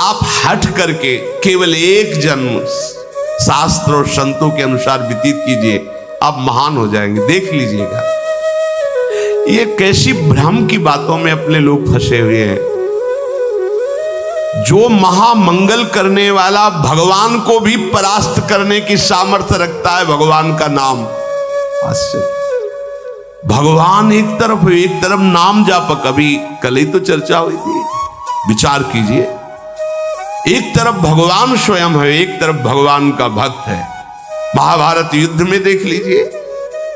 आप हट करके केवल एक जन्म शास्त्र और संतों के अनुसार व्यतीत कीजिए, आप महान हो जाएंगे। देख लीजिएगा, ये कैसी भ्रम की बातों में अपने लोग फंसे हुए हैं। जो महामंगल करने वाला भगवान को भी परास्त करने की सामर्थ्य रखता है, भगवान का नाम। भगवान एक तरफ नाम जापक, अभी कल ही तो चर्चा हुई थी, विचार कीजिए। एक तरफ भगवान स्वयं है, एक तरफ भगवान का भक्त है। महाभारत युद्ध में देख लीजिए,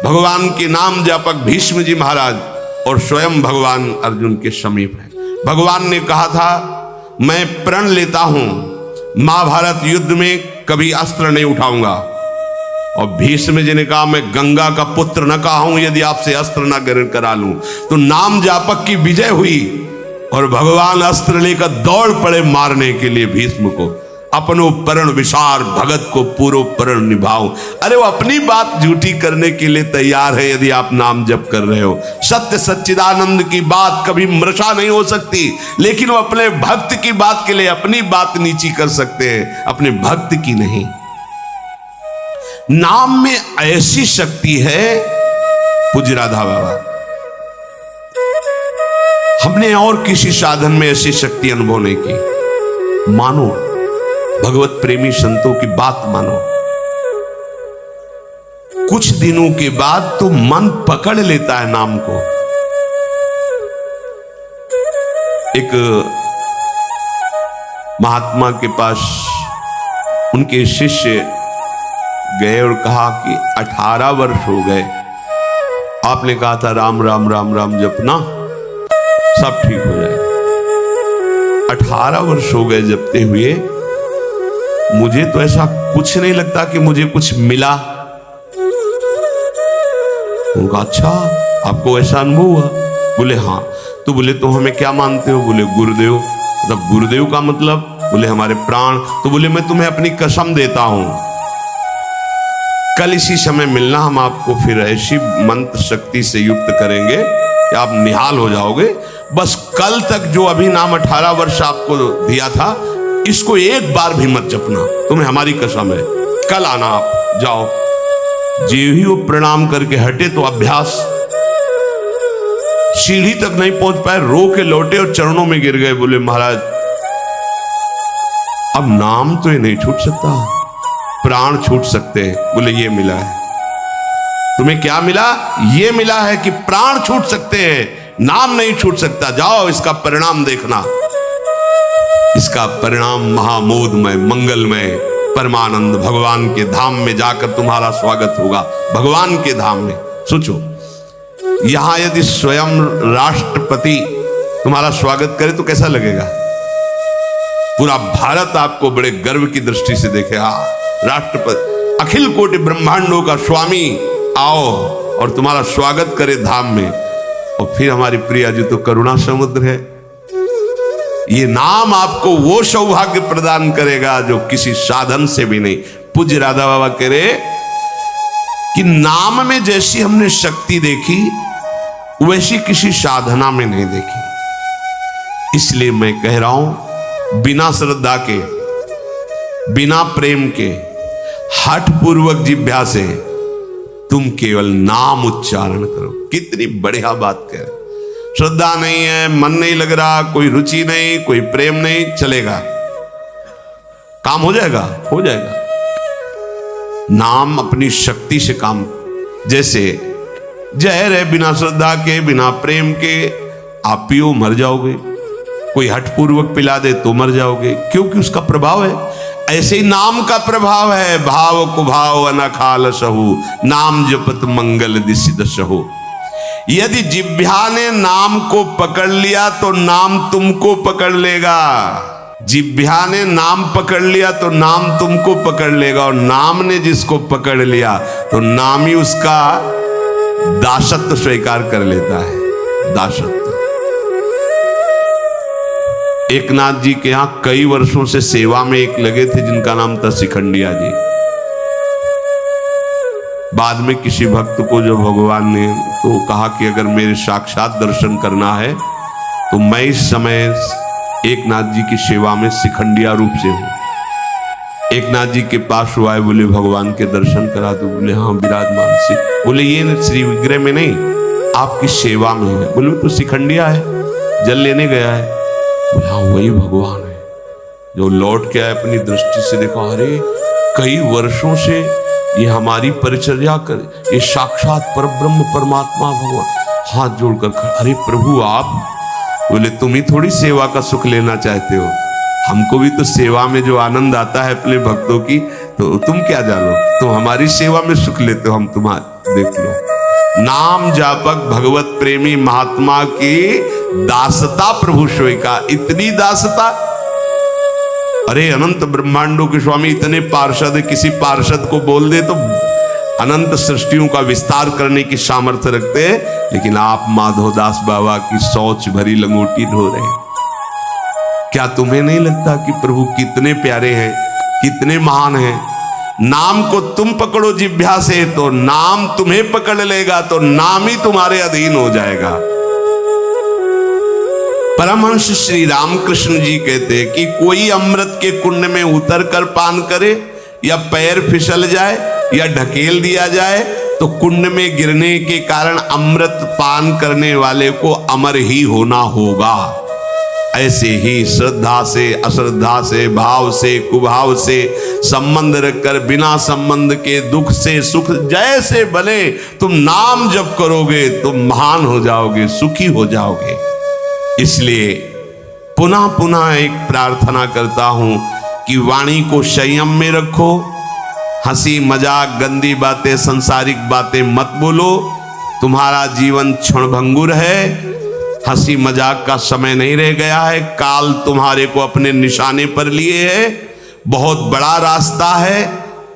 भगवान के नाम जापक भीष्म जी महाराज और स्वयं भगवान अर्जुन के समीप है। भगवान ने कहा था मैं प्रण लेता हूं, महाभारत युद्ध में कभी अस्त्र नहीं उठाऊंगा। और भीष्म जी ने कहा मैं गंगा का पुत्र न कहा हूं यदि आपसे अस्त्र न ग्रहण करा लूं। तो नाम जापक की विजय हुई और भगवान अस्त्र लेकर दौड़ पड़े मारने के लिए भीष्म को। अपनो प्रण विसार भगत को पूरो प्रण निभाओ। अरे वो अपनी बात झूठी करने के लिए तैयार है यदि आप नाम जप कर रहे हो। सत्य सच्चिदानंद की बात कभी मृषा नहीं हो सकती, लेकिन वो अपने भक्त की बात के लिए अपनी बात नीची कर सकते हैं, अपने भक्त की नहीं। नाम में ऐसी शक्ति है, पूज्य राधा बाबा, हमने और किसी साधन में ऐसी शक्ति अनुभव नहीं की। मानो, भगवत प्रेमी संतों की बात मानो, कुछ दिनों के बाद तो मन पकड़ लेता है नाम को। एक महात्मा के पास उनके शिष्य गए और कहा कि 18 वर्ष हो गए, आपने कहा था राम राम राम राम जपना सब ठीक हो जाए। 18 वर्ष हो गए जपते हुए, मुझे तो ऐसा कुछ नहीं लगता कि मुझे कुछ मिला। उनका अच्छा, आपको ऐसा अनुभव हुआ? बोले हाँ। तो बोले तो हमें क्या मानते हो? बोले गुरुदेव। मतलब गुरुदेव का मतलब? बोले हमारे प्राण। तो बोले मैं तुम्हें अपनी कसम देता हूं, कल इसी समय मिलना, हम आपको फिर ऐसी मंत्र शक्ति से युक्त करेंगे कि आप निहाल हो जाओगे। बस कल तक जो अभी नाम 18 वर्ष आपको दिया था, इसको एक बार भी मत जपना, तुम्हें हमारी कसम है। कल आना, आप जाओ। जे ही वो प्रणाम करके हटे तो अभ्यास, सीढ़ी तक नहीं पहुंच पाए, रो के लौटे और चरणों में गिर गए। बोले महाराज अब नाम तो ये नहीं छूट सकता, प्राण छूट सकते हैं। बोले ये मिला है तुम्हें। क्या मिला? ये मिला है कि प्राण छूट सकते हैं, नाम नहीं छूट सकता। जाओ, इसका परिणाम देखना। इसका परिणाम महामोदमय मंगलमय परमानंद भगवान के धाम में जाकर तुम्हारा स्वागत होगा। भगवान के धाम में सोचो, यहां यदि स्वयं राष्ट्रपति तुम्हारा स्वागत करे तो कैसा लगेगा? पूरा भारत आपको बड़े गर्व की दृष्टि से देखे। हाँ, राष्ट्रपति अखिल कोटि ब्रह्मांडों का स्वामी आओ और तुम्हारा स्वागत करे धाम में। और फिर हमारी प्रिया जी तो करुणा समुद्र है। ये नाम आपको वो सौभाग्य प्रदान करेगा जो किसी साधन से भी नहीं। पूज्य राधा बाबा कह रहे कि नाम में जैसी हमने शक्ति देखी वैसी किसी साधना में नहीं देखी। इसलिए मैं कह रहा हूं, बिना श्रद्धा के, बिना प्रेम के, हठ पूर्वक जिह्वा से तुम केवल नाम उच्चारण करो। कितनी बढ़िया बात कह रहे। श्रद्धा नहीं है, मन नहीं लग रहा, कोई रुचि नहीं, कोई प्रेम नहीं, चलेगा, काम हो जाएगा, हो जाएगा। नाम अपनी शक्ति से काम, जैसे जहर है, बिना श्रद्धा के, बिना प्रेम के आप पियो मर जाओगे। कोई हठपूर्वक पिला दे तो मर जाओगे, क्योंकि उसका प्रभाव है। ऐसे ही नाम का प्रभाव है। भाव कुभाव अनखाल सहु, नाम जपत मंगल दिशि दशहु। यदि जिह्वा ने नाम को पकड़ लिया तो नाम तुमको पकड़ लेगा। जिह्वा ने नाम पकड़ लिया तो नाम तुमको पकड़ लेगा, और नाम ने जिसको पकड़ लिया तो नाम ही उसका दासत्व स्वीकार कर लेता है। दासत्व। एकनाथ जी के यहां कई वर्षों से सेवा में एक लगे थे जिनका नाम था शिखंडिया जी। बाद में किसी भक्त को जो भगवान ने तो कहा कि अगर मेरे साक्षात दर्शन करना है तो मैं इस समय एक नाथ जी की सेवा में शिखंडिया रूप से हूं। एक नाथ जी के पास हुआ है, बोले भगवान के दर्शन करा दो। बोले हाँ विराजमान से। बोले ये श्री विग्रह में नहीं, आपकी सेवा में है। बोले तो शिखंडिया है, जल लेने गया है। बोले हाँ वही भगवान है। जो लौट के आए अपनी दृष्टि से देखा, अरे कई वर्षों से ये हमारी परिचर्या कर, ये साक्षात परब्रह्म परमात्मा भगवान हाथ जोड़कर खड़ा। अरे प्रभु आप। बोले तुम ही थोड़ी सेवा का सुख लेना चाहते हो, हमको भी तो सेवा में जो आनंद आता है अपने भक्तों की, तो तुम क्या जानो, तुम हमारी सेवा में सुख लेते हो, हम तुम्हारे देख लो। नाम जापक भगवत प्रेमी महात्मा की दासता प्रभु सोई का। इतनी दासता, अरे अनंत ब्रह्मांडों के स्वामी इतने पार्षद, किसी पार्षद को बोल दे तो अनंत सृष्टियों का विस्तार करने की सामर्थ्य रखते हैं, लेकिन आप माधवदास बाबा की शौच भरी लंगोटी ढो रहे हैं। क्या तुम्हें नहीं लगता कि प्रभु कितने प्यारे हैं, कितने महान हैं? नाम को तुम पकड़ो जिह्वा से तो नाम तुम्हें पकड़ लेगा, तो नाम ही तुम्हारे अधीन हो जाएगा। परमहंस श्री रामकृष्ण जी कहते हैं कि कोई अमृत के कुंड में उतर कर पान करे, या पैर फिसल जाए या ढकेल दिया जाए, तो कुंड में गिरने के कारण अमृत पान करने वाले को अमर ही होना होगा। ऐसे ही श्रद्धा से, अश्रद्धा से, भाव से, कुभाव से संबंध रखकर बिना संबंध के दुख से सुख जैसे बने, तुम नाम जप करोगे तुम महान हो जाओगे, सुखी हो जाओगे। इसलिए पुनः पुनः एक प्रार्थना करता हूं कि वाणी को संयम में रखो। हंसी मजाक, गंदी बातें, सांसारिक बातें मत बोलो। तुम्हारा जीवन क्षणभंगुर है, हंसी मजाक का समय नहीं रह गया है। काल तुम्हारे को अपने निशाने पर लिए है, बहुत बड़ा रास्ता है।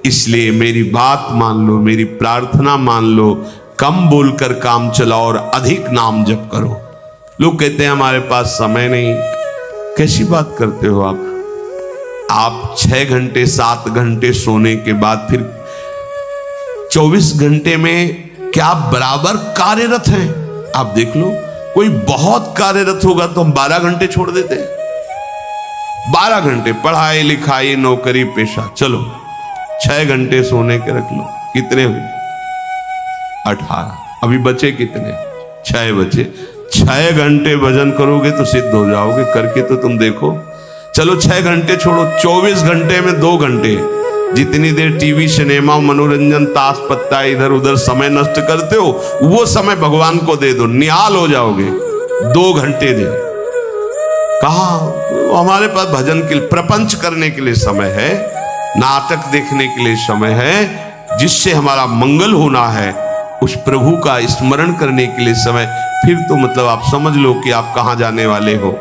इसलिए मेरी बात मान लो, मेरी प्रार्थना मान लो, कम बोलकर काम चलाओ और अधिक नाम जप करो। लोग कहते हैं हमारे पास समय नहीं। कैसी बात करते हो आप? 6 घंटे 7 घंटे सोने के बाद फिर 24 घंटे में क्या बराबर कार्यरत हैं? आप देख लो, कोई बहुत कार्यरत होगा तो हम 12 घंटे छोड़ देते हैं। 12 घंटे पढ़ाई लिखाई नौकरी पेशा, चलो 6 घंटे सोने के रख लो। कितने हुए? 18। अभी बचे कितने? 6 बचे। 6 घंटे भजन करोगे तो सिद्ध हो जाओगे। करके तो तुम देखो। चलो 6 घंटे छोड़ो, 24 घंटे में 2 घंटे, जितनी देर टीवी सिनेमा मनोरंजन ताश पत्ता इधर उधर समय नष्ट करते हो, वो समय भगवान को दे दो, निहाल हो जाओगे। 2 घंटे दे। कहा हमारे पास भजन के लिए, प्रपंच करने के लिए समय है, नाटक देखने के लिए समय है, जिससे हमारा मंगल होना है, उस प्रभु का स्मरण करने के लिए समय। फिर तो मतलब आप समझ लो कि आप कहां जाने वाले हो।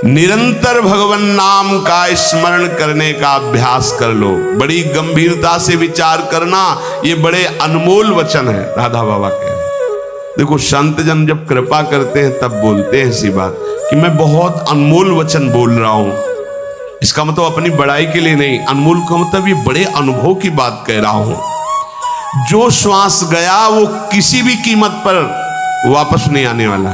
निरंतर भगवान नाम का स्मरण करने का अभ्यास कर लो। बड़ी गंभीरता से विचार करना, ये बड़े अनमोल वचन है। राधा बाबा कह रहे हैं। देखो संत जन जब कृपा करते हैं तब बोलते हैं ऐसी बात कि मैं बहुत अनमोल वचन बोल रहा हूं। इसका मतलब अपनी बड़ाई के लिए नहीं, अनमोल का मतलब ये बड़े अनुभव की बात कह रहा हूं। जो श्वास गया वो किसी भी कीमत पर वापस नहीं आने वाला।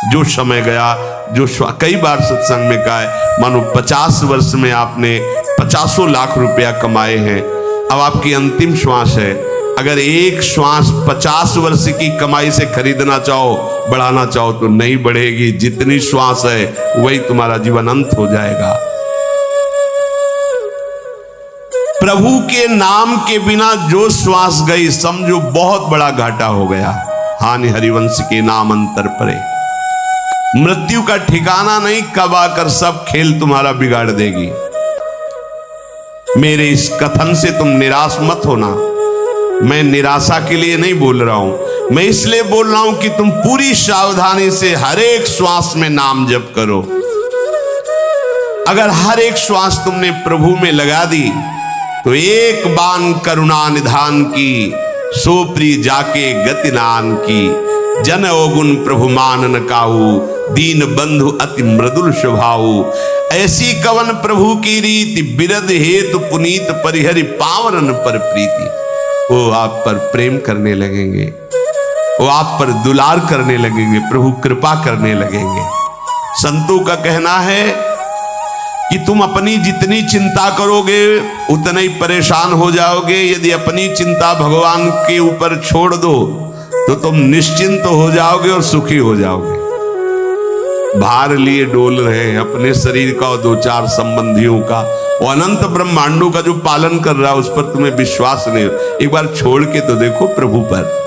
जो समय गया, जो कई बार सत्संग में कहा है, मानो 50 वर्ष में आपने 50 लाख रुपया कमाए हैं, अब आपकी अंतिम श्वास है। अगर एक श्वास 50 वर्ष की कमाई से खरीदना चाहो, बढ़ाना चाहो तो नहीं बढ़ेगी। जितनी श्वास है वही तुम्हारा जीवन अंत हो जाएगा। प्रभु के नाम के बिना जो श्वास गई, समझो बहुत बड़ा घाटा हो गया। हानि हरिवंश के नाम अंतर परे। मृत्यु का ठिकाना नहीं, कब आकर सब खेल तुम्हारा बिगाड़ देगी। मेरे इस कथन से तुम निराश मत होना। मैं निराशा के लिए नहीं बोल रहा हूं, मैं इसलिए बोल रहा हूं कि तुम पूरी सावधानी से हर एक श्वास में नाम जप करो। अगर हर एक श्वास तुमने प्रभु में लगा दी तो एक बान करुणा निधान की, सोप्री जाके गतिनान की। जन अवगुण प्रभु मानन काहू, दीन बंधु अति मृदुल स्वभाऊ। ऐसी कवन प्रभु की रीति, बिरद हेतु पुनीत परिहरि पावरन पर प्रीति। वो आप पर प्रेम करने लगेंगे, वो आप पर दुलार करने लगेंगे, प्रभु कृपा करने लगेंगे। संतों का कहना है कि तुम अपनी जितनी चिंता करोगे उतना ही परेशान हो जाओगे। यदि अपनी चिंता भगवान के ऊपर छोड़ दो तो तुम निश्चिंत हो जाओगे और सुखी हो जाओगे। भार लिए डोल रहे हैं अपने शरीर का और दो चार संबंधियों का, और अनंत ब्रह्मांडों का जो पालन कर रहा है उस पर तुम्हें विश्वास नहीं। एक बार छोड़ के तो देखो प्रभु पर।